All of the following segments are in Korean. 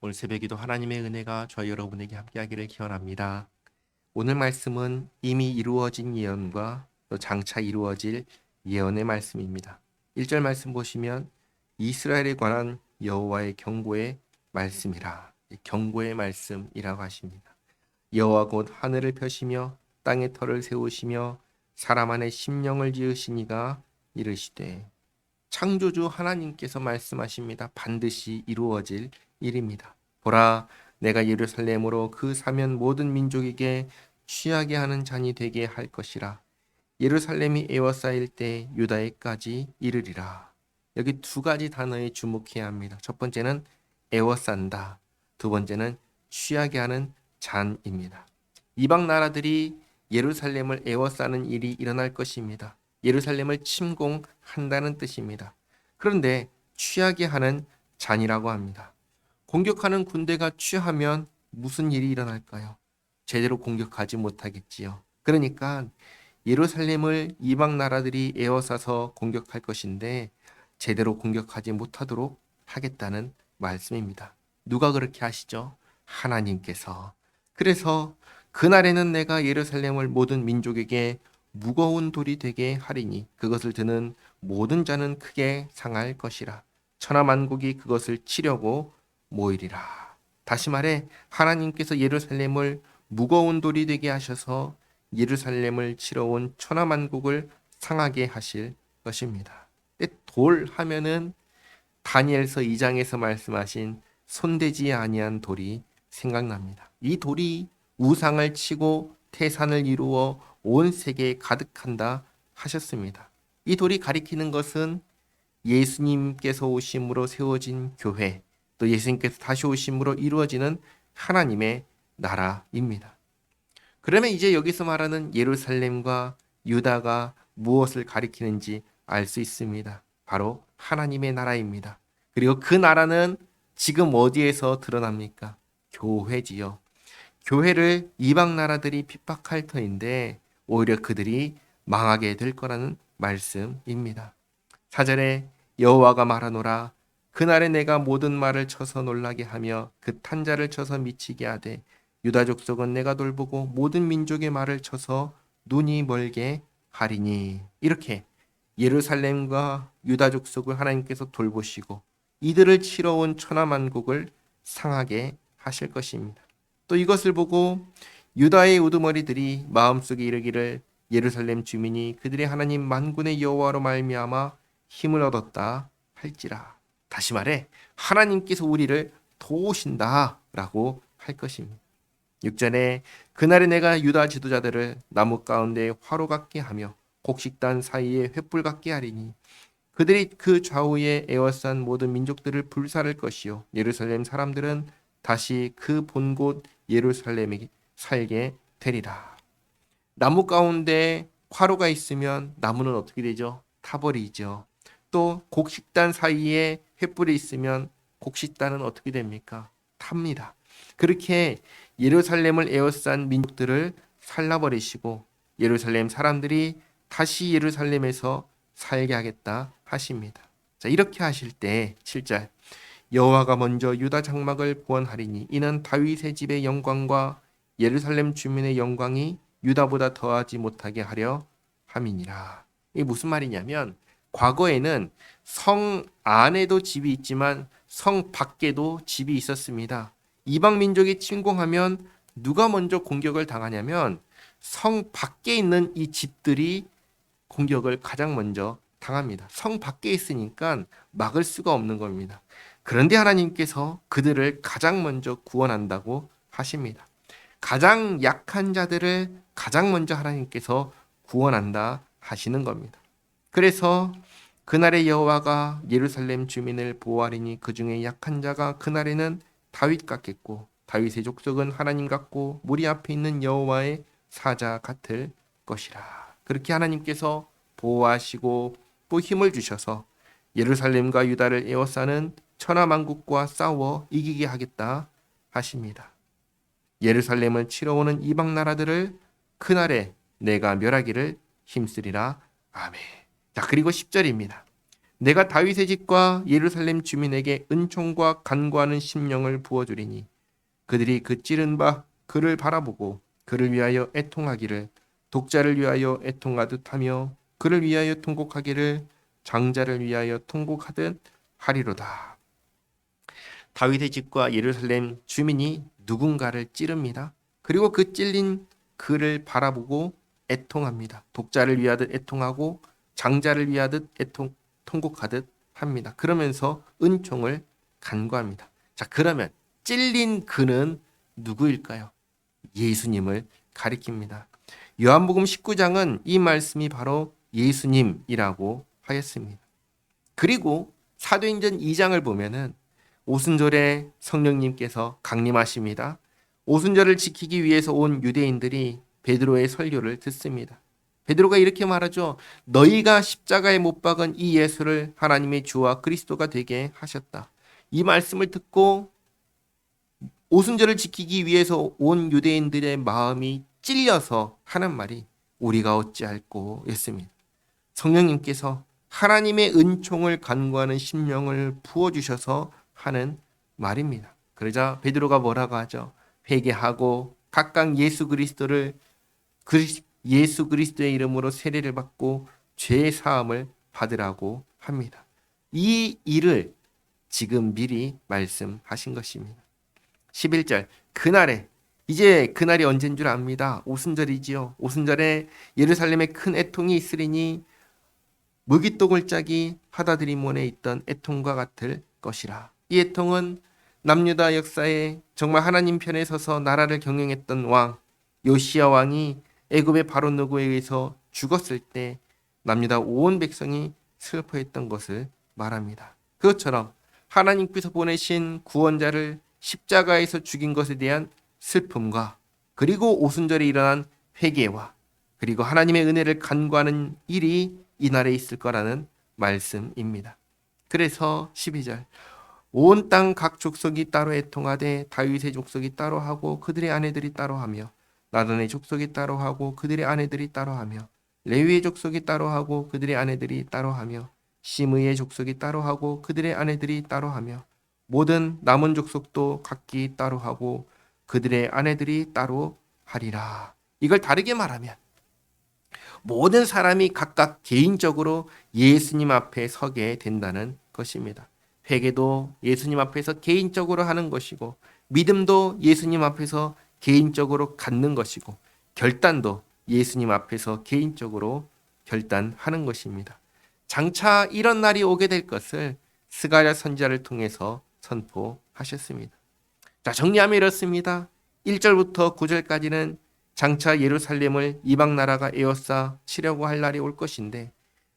오늘 새벽에도 하나님의 은혜가 저희 여러분에게 함께하기를 기원합니다. 오늘 말씀은 이미 이루어진 예언과 또 장차 이루어질 예언의 말씀입니다. 1절 말씀 보시면 이스라엘에 관한 여호와의 경고의 말씀이라. 경고의 말씀이라고 하십니다. 여호와 곧 하늘을 펴시며 땅의 터를 세우시며 사람 안에 심령을 지으시니가 이르시되. 창조주 하나님께서 말씀하십니다. 반드시 이루어질 일입니다. 보라, 내가 예루살렘으로 그 사면 모든 민족에게 취하게 하는 잔이 되게 할 것이라. 예루살렘이 에워싸일 때 유다에까지 이르리라. 여기 두 가지 단어에 주목해야 합니다. 첫 번째는 에워싼다. 두 번째는 취하게 하는 잔입니다. 이방 나라들이 예루살렘을 에워싸는 일이 일어날 것입니다. 예루살렘을 침공한다는 뜻입니다. 그런데 취하게 하는 잔이라고 합니다. 공격하는 군대가 취하면 무슨 일이 일어날까요? 제대로 공격하지 못하겠지요. 그러니까 예루살렘을 이방 나라들이 에워싸서 공격할 것인데 제대로 공격하지 못하도록 하겠다는 말씀입니다. 누가 그렇게 하시죠? 하나님께서. 그래서 그날에는 내가 예루살렘을 모든 민족에게 무거운 돌이 되게 하리니 그것을 드는 모든 자는 크게 상할 것이라. 천하만국이 그것을 치려고 모이리라. 다시 말해 하나님께서 예루살렘을 무거운 돌이 되게 하셔서 예루살렘을 치러 온 천하만국을 상하게 하실 것입니다. 돌 하면은 다니엘서 2장에서 말씀하신 손대지 아니한 돌이 생각납니다. 이 돌이 우상을 치고 태산을 이루어 온 세계에 가득한다 하셨습니다. 이 돌이 가리키는 것은 예수님께서 오심으로 세워진 교회, 또 예수님께서 다시 오심으로 이루어지는 하나님의 나라입니다. 그러면 이제 여기서 말하는 예루살렘과 유다가 무엇을 가리키는지 알 수 있습니다. 바로 하나님의 나라입니다. 그리고 그 나라는 지금 어디에서 드러납니까? 교회지요. 교회를 이방 나라들이 핍박할 터인데 오히려 그들이 망하게 될 거라는 말씀입니다. 4절에 여호와가 말하노라. 그날에 내가 모든 말을 쳐서 놀라게 하며 그 탄자를 쳐서 미치게 하되 유다 족속은 내가 돌보고 모든 민족의 말을 쳐서 눈이 멀게 하리니. 이렇게 예루살렘과 유다 족속을 하나님께서 돌보시고 이들을 치러 온 천하만국을 상하게 하실 것입니다. 또 이것을 보고 유다의 우두머리들이 마음속에 이르기를 예루살렘 주민이 그들의 하나님 만군의 여호와로 말미암아 힘을 얻었다 할지라. 다시 말해 하나님께서 우리를 도우신다라고 할 것입니다. 6절에 그날에 내가 유다 지도자들을 나무 가운데 화로 같게 하며 곡식단 사이에 횃불 같게 하리니 그들이 그 좌우에 에워싼 모든 민족들을 불사를 것이요 예루살렘 사람들은 다시 그 본 곳 예루살렘에 살게 되리라. 나무 가운데 화로가 있으면 나무는 어떻게 되죠? 타버리죠. 또 곡식단 사이에 횃불이 있으면 곡식단은 어떻게 됩니까? 탑니다. 그렇게 예루살렘을 에워싼 민족들을 살라버리시고 예루살렘 사람들이 다시 예루살렘에서 살게 하겠다 하십니다. 자, 이렇게 하실 때 7절 여호와가 먼저 유다 장막을 구원하리니 이는 다윗의 집의 영광과 예루살렘 주민의 영광이 유다보다 더하지 못하게 하려 함이니라. 이게 무슨 말이냐면 과거에는 성 안에도 집이 있지만 성 밖에도 집이 있었습니다. 이방 민족이 침공하면 누가 먼저 공격을 당하냐면 성 밖에 있는 이 집들이 공격을 가장 먼저 당합니다. 성 밖에 있으니까 막을 수가 없는 겁니다. 그런데 하나님께서 그들을 가장 먼저 구원한다고 하십니다. 가장 약한 자들을 가장 먼저 하나님께서 구원한다 하시는 겁니다. 그래서 그날에 여호와가 예루살렘 주민을 보호하리니 그 중에 약한 자가 그날에는 다윗 같겠고 다윗의 족속은 하나님 같고 무리 앞에 있는 여호와의 사자 같을 것이라. 그렇게 하나님께서 보호하시고 또 힘을 주셔서 예루살렘과 유다를 에워싸는 천하만국과 싸워 이기게 하겠다 하십니다. 예루살렘을 치러 오는 이방 나라들을 그날에 내가 멸하기를 힘쓰리라. 아멘. 자, 그리고 10절입니다. 내가 다윗의 집과 예루살렘 주민에게 은총과 간구하는 심령을 부어주리니 그들이 그 찌른 바 그를 바라보고 그를 위하여 애통하기를 독자를 위하여 애통하듯 하며 그를 위하여 통곡하기를 장자를 위하여 통곡하듯 하리로다. 다윗의 집과 예루살렘 주민이 누군가를 찌릅니다. 그리고 그 찔린 그를 바라보고 애통합니다. 독자를 위하듯 애통하고 장자를 위하듯 통곡하듯 합니다. 그러면서 은총을 간구합니다. 자, 그러면 찔린 그는 누구일까요? 예수님을 가리킵니다. 요한복음 19장은 이 말씀이 바로 예수님이라고 하였습니다. 그리고 사도행전 2장을 보면은 오순절에 성령님께서 강림하십니다. 오순절을 지키기 위해서 온 유대인들이 베드로의 설교를 듣습니다. 베드로가 이렇게 말하죠. 너희가 십자가에 못 박은 이 예수를 하나님의 주와 그리스도가 되게 하셨다. 이 말씀을 듣고 오순절을 지키기 위해서 온 유대인들의 마음이 찔려서 하는 말이 우리가 어찌할꼬 였습니다. 성령님께서 하나님의 은총을 간구하는 심령을 부어주셔서 하는 말입니다. 그러자 베드로가 뭐라고 하죠? 회개하고 각각 예수 그리스도의 이름으로 세례를 받고 죄 사함을 받으라고 합니다. 이 일을 지금 미리 말씀하신 것입니다. 11절 그날에 이제 그날이 언제인 줄 압니다. 오순절이지요. 오순절에 예루살렘에 큰 애통이 있으리니 무기똥을 짜기 하다드리몬에 있던 애통과 같을 것이라. 이 애통은 남유다 역사에 정말 하나님 편에 서서 나라를 경영했던 왕 요시야 왕이 애굽의 바로 느고에 의해서 죽었을 때 남유다 온 백성이 슬퍼했던 것을 말합니다. 그것처럼 하나님께서 보내신 구원자를 십자가에서 죽인 것에 대한 슬픔과 그리고 오순절에 일어난 회개와 그리고 하나님의 은혜를 간구하는 일이 이날에 있을 거라는 말씀입니다. 그래서 12절 온 땅 각 족속이 따로 애통하되 다윗의 족속이 따로 하고 그들의 아내들이 따로 하며 나단의 족속이 따로 하고 그들의 아내들이 따로 하며 레위의 족속이 따로 하고 그들의 아내들이 따로 하며 시므의 족속이 따로 하고 그들의 아내들이 따로 하며 모든 남은 족속도 각기 따로 하고 그들의 아내들이 따로 하리라. 이걸 다르게 말하면 모든 사람이 각각 개인적으로 예수님 앞에 서게 된다는 것입니다. 회개도 예수님 앞에서 개인적으로 하는 것이고 믿음도 예수님 앞에서 개인적으로 갖는 것이고 결단도 예수님 앞에서 개인적으로 결단하는 것입니다. 장차 이런 날이 오게 될 것을 스가랴 선지자를 통해서 선포하셨습니다. 자, 정리하면 이렇습니다. 1절부터 9절까지는 장차 예루살렘을 이방 나라가 에워싸 치려고 할 날이 올 것인데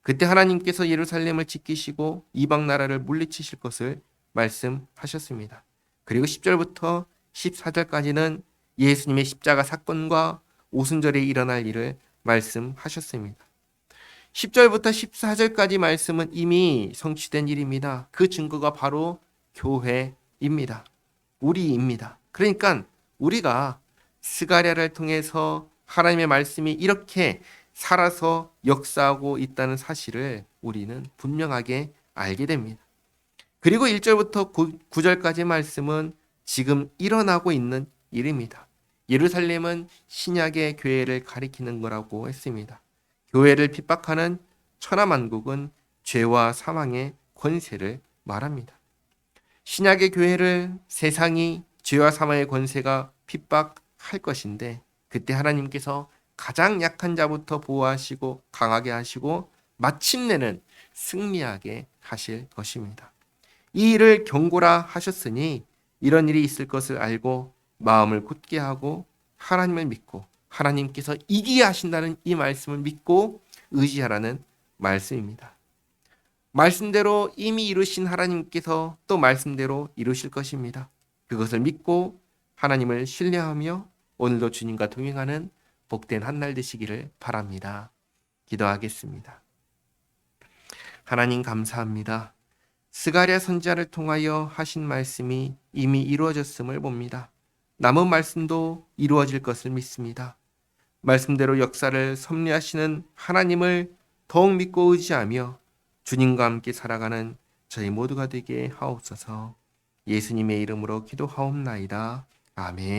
그때 하나님께서 예루살렘을 지키시고 이방 나라를 물리치실 것을 말씀하셨습니다. 그리고 10절부터 14절까지는 예수님의 십자가 사건과 오순절에 일어날 일을 말씀하셨습니다. 10절부터 14절까지 말씀은 이미 성취된 일입니다. 그 증거가 바로 교회입니다. 우리입니다. 그러니까 우리가 스가랴를 통해서 하나님의 말씀이 이렇게 살아서 역사하고 있다는 사실을 우리는 분명하게 알게 됩니다. 그리고 1절부터 9절까지 말씀은 지금 일어나고 있는 일입니다. 예루살렘은 신약의 교회를 가리키는 거라고 했습니다. 교회를 핍박하는 천하만국은 죄와 사망의 권세를 말합니다. 신약의 교회를 세상이 죄와 사망의 권세가 핍박할 것인데 그때 하나님께서 가장 약한 자부터 보호하시고 강하게 하시고 마침내는 승리하게 하실 것입니다. 이 일을 경고라 하셨으니 이런 일이 있을 것을 알고 마음을 굳게 하고 하나님을 믿고 하나님께서 이기게 하신다는 이 말씀을 믿고 의지하라는 말씀입니다. 말씀대로 이미 이루신 하나님께서 또 말씀대로 이루실 것입니다. 그것을 믿고 하나님을 신뢰하며 오늘도 주님과 동행하는 복된 한 날 되시기를 바랍니다. 기도하겠습니다. 하나님 감사합니다. 스가랴 선지자를 통하여 하신 말씀이 이미 이루어졌음을 봅니다. 남은 말씀도 이루어질 것을 믿습니다. 말씀대로 역사를 섭리하시는 하나님을 더욱 믿고 의지하며 주님과 함께 살아가는 저희 모두가 되게 하옵소서. 예수님의 이름으로 기도하옵나이다. 아멘.